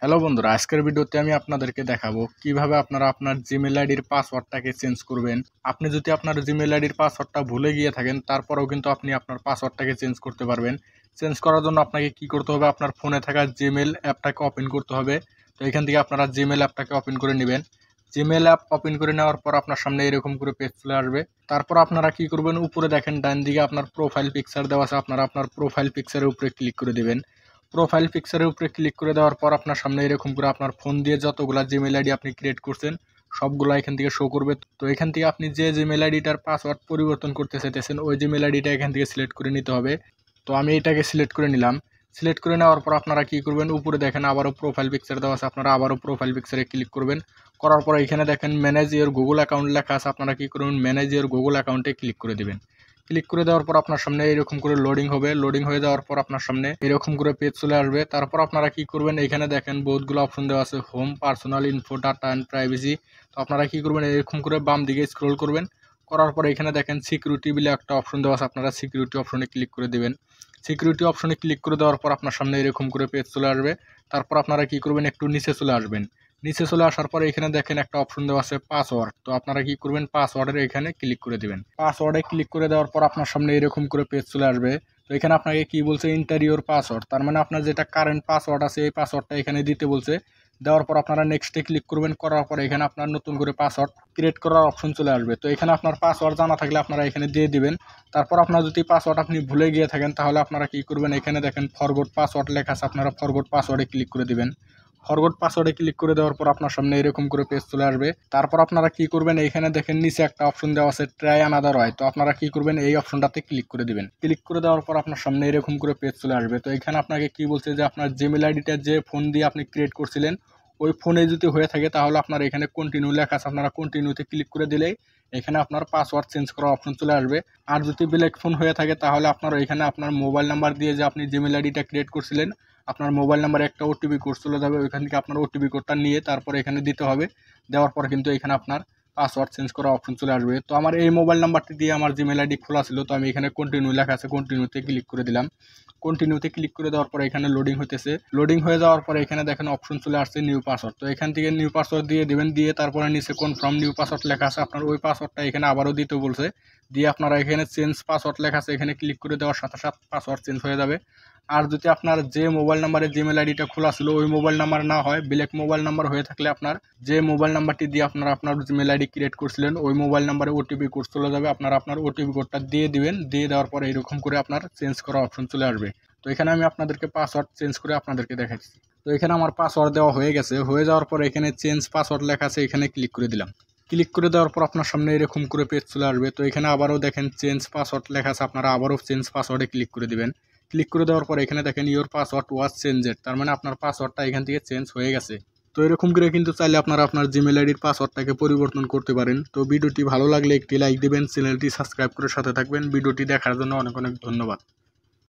Hello বন্ধুরা, আজকের ভিডিওতে আমি আপনাদেরকে দেখাবো কিভাবে আপনারা আপনার জিমেল আইডির পাসওয়ার্ডটাকে চেঞ্জ করবেন। আপনি যদি আপনার জিমেল আইডির পাসওয়ার্ডটা ভুলে গিয়ে থাকেন, তারপরেও কিন্তু আপনি আপনার পাসওয়ার্ডটাকে চেঞ্জ করতে পারবেন। চেঞ্জ করার জন্য আপনাকে কি করতে হবে, আপনার ফোনে থাকা জিমেল অ্যাপটাকে ওপেন করতে হবে। তো এখান থেকে আপনারা জিমেল অ্যাপটাকে ওপেন করে নেবেন। জিমেল অ্যাপ ওপেন করে নেওয়ার পর আপনার সামনে এরকম করে পেজ চলে আসবে। তারপর আপনারা কি করবেন, উপরে দেখেন ডান দিকে আপনার প্রোফাইল পিকচার দেওয়া আছে, আপনারা আপনার প্রোফাইল পিকচারের উপরে ক্লিক করে দেবেন। প্রোফাইল পিকচারের উপরে ক্লিক করে দেওয়ার পর আপনার সামনে এরকম করে আপনার ফোন দিয়ে যতগুলা জিমেল আইডি আপনি ক্রিয়েট করছেন সবগুলো এখান থেকে শো করবে। তো এখান থেকে আপনি যে জিমেল আইডিটার পাসওয়ার্ড পরিবর্তন করতে চাইতেছেন ওই জিমেল আইডিটা এখান থেকে সিলেক্ট করে নিতে হবে। তো আমি এটাকে সিলেক্ট করে নিলাম। সিলেক্ট করে নেওয়ার পর আপনারা কি করবেন, উপরে দেখেন আবারও প্রোফাইল পিকচার দেওয়া আছে, আপনারা আবারও প্রোফাইল পিকচারে ক্লিক করবেন। করার পর এখানে দেখেন ম্যানেজ ইওর গুগল অ্যাকাউন্ট লেখা আছে, আপনারা কি করবেন ম্যানেজ ইওর গুগল অ্যাকাউন্টে ক্লিক করে দিবেন। ক্লিক করে দেওয়ার পর আপনার সামনে এরকম করে লোডিং হবে। লোডিং হয়ে যাওয়ার পর আপনার সামনে এরকম করে পেজ চলে আসবে। তারপর আপনারা কি করবেন, এখানে দেখেন বহুতগুলো অপশন দেওয়া আছে, home, personal info, data and privacy. তো আপনারা কি করবেন, এরকম করে বাম দিকে স্ক্রল করবেন। করার পর এখানে দেখেন সিকিউরিটি বলে একটা অপশন দেওয়া আছে, আপনারা সিকিউরিটি অপশনে ক্লিক করে দেবেন। সিকিউরিটি অপশনে ক্লিক করে দেওয়ার পর আপনার সামনে এরকম করে পেজ চলে আসবে। তারপর আপনারা কি করবেন, একটু নিচে চলে আসবেন। নিচে চলে আসার পরে এখানে দেখেন একটা অপশন দেওয়া আছে পাসওয়ার্ড। তো আপনারা কি করবেন, পাসওয়ার্ডের এখানে ক্লিক করে দিবেন। পাসওয়ার্ডে ক্লিক করে দেওয়ার পর আপনার সামনে এরকম করে পেজ চলে আসবে। তো এখানে আপনাকে কি বলছে, ইন্টারিয়র পাসওয়ার্ড, তার মানে আপনার যেটা কারেন্ট পাসওয়ার্ড আছে এই পাসওয়ার্ডটা এখানে দিতে বলছে। দেওয়ার পর আপনারা নেক্সটে ক্লিক করবেন। করার পর এখানে আপনার নতুন করে পাসওয়ার্ড ক্রিয়েট করার অপশন চলে আসবে। তো এখানে আপনার পাসওয়ার্ড জানা থাকলে আপনারা এখানে দিয়ে দিবেন। তারপর আপনার যদি পাসওয়ার্ড আপনি ভুলে গিয়ে থাকেন তাহলে আপনারা কি করবেন, এখানে দেখেন ফরগট পাসওয়ার্ড লেখা আছে, আপনারা ফরগট পাসওয়ার্ডে ক্লিক করে দিবেন। ফরগট পাসওয়ার্ডে ক্লিক করে দেওয়ার পর আপনার সামনে এরকম করে পেজ চলে আসবে। তারপর আপনারা কি করবেন, এইখানে দেখেন নিচে একটা অপশন দেওয়া আছে ট্রাই আনাদার ওয়ে। তো আপনারা কি করবেন, এই অপশনটাতে ক্লিক করে দিবেন। ক্লিক করে দেওয়ার পর আপনার সামনে এরকম করে পেজ চলে আসবে। তো এখানে আপনাকে কি বলছে যে আপনার জিমেল আইডিটা যে ফোন দিয়ে আপনি ক্রিয়েট করছিলেন ওই ফোনে যদি হয়ে থাকে তাহলে আপনার এখানে কন্টিনিউ লেখা আছে, আপনারা কন্টিনিউতে ক্লিক করে দিলেই এখানে আপনার পাসওয়ার্ড চেঞ্জ করার অপশন চলে আসবে। আর যদি ব্ল্যাক ফোন হয়ে থাকে তাহলে আপনার এখানে আপনার মোবাইল নাম্বার দিয়ে যে আপনি জিমেল আইডিটা ক্রিয়েট করছিলেন আপনার মোবাইল নাম্বারে একটা ওটিপি কোড চলে যাবে, ওইখান থেকে আপনার ওটিপি কোডটা নিয়ে তারপর এখানে দিতে হবে। দেওয়ার পর কিন্তু এখানে আপনার পাসওয়ার্ড চেঞ্জ করার অপশন চলে আসবে। তো আমার এই মোবাইল নাম্বারটি দিয়ে আমার জিমেল আইডি খোলা ছিল, তো আমি এখানে কন্টিনিউ লেখা আছে কন্টিনিউতে ক্লিক করে দিলাম। কন্টিনিউতে ক্লিক করে দেওয়ার পর এখানে লোডিং হতেছে। লোডিং হয়ে যাওয়ার পরে এখানে দেখেন অপশন চলে আসছে নিউ পাসওয়ার্ড। তো এখান থেকে নিউ পাসওয়ার্ড দিয়ে দিবেন। দিয়ে তারপরে নিচে কনফার্ম নিউ পাসওয়ার্ড লেখা আছে, আপনার ওই পাসওয়ার্ডটা এখানে আবারও দিতে বলছে। দিয়ে আপনারা এখানে চেঞ্জ পাসওয়ার্ড লেখা আছে, এখানে ক্লিক করে দেওয়ার সাথে সাথে পাসওয়ার্ড চেঞ্জ হয়ে যাবে। আর যদি আপনার যে মোবাইল নাম্বারে জিমেল আইডিটা খোলা ছিল ওই মোবাইল নাম্বার না হয় ব্ল্যাক মোবাইল নাম্বার হয়ে থাকলে আপনার যে মোবাইল নাম্বারটি দিয়ে আপনারা আপনার জিমেল আইডি ক্রিয়েট করছিলেন ওই মোবাইল নাম্বারে ওটিপি কোড চলে যাবে, আপনারা আপনার ওটিপি কোডটা দিয়ে দিবেন। দিয়ে দেওয়ার পরে এরকম করে আপনার চেঞ্জ করার অপশন চলে আসবে। তো এখানে আমি আপনাদেরকে পাসওয়ার্ড চেঞ্জ করে আপনাদেরকে দেখাচ্ছি। তো এখানে আমার পাসওয়ার্ড দেওয়া হয়ে গেছে। হয়ে যাওয়ার পর এখানে চেঞ্জ পাসওয়ার্ড লেখা আছে, এখানে ক্লিক করে দিলাম। ক্লিক করে দেওয়ার পর আপনার সামনে এরকম করে পেজ চলে আসবে। তো এখানে আবারও দেখেন চেঞ্জ পাসওয়ার্ড লেখা আছে, আপনারা আবারও চেঞ্জ পাসওয়ার্ডে ক্লিক করে দিবেন। ক্লিক করে দেওয়ার পর এখানে দেখেন ইওর পাসওয়ার্ড ওয়াজ চেঞ্জেড, তার মানে আপনার পাসওয়ার্ডটা এখান থেকে চেঞ্জ হয়ে গেছে। তো এরকম করে কিন্তু চাইলে আপনারা আপনার জিমেল আইডির পাসওয়ার্ডটাকে পরিবর্তন করতে পারেন। তো ভিডিওটি ভালো লাগলে একটি লাইক দিবেন, চ্যানেলটি সাবস্ক্রাইব করে সাথে থাকবেন। ভিডিওটি দেখার জন্য অনেক অনেক ধন্যবাদ।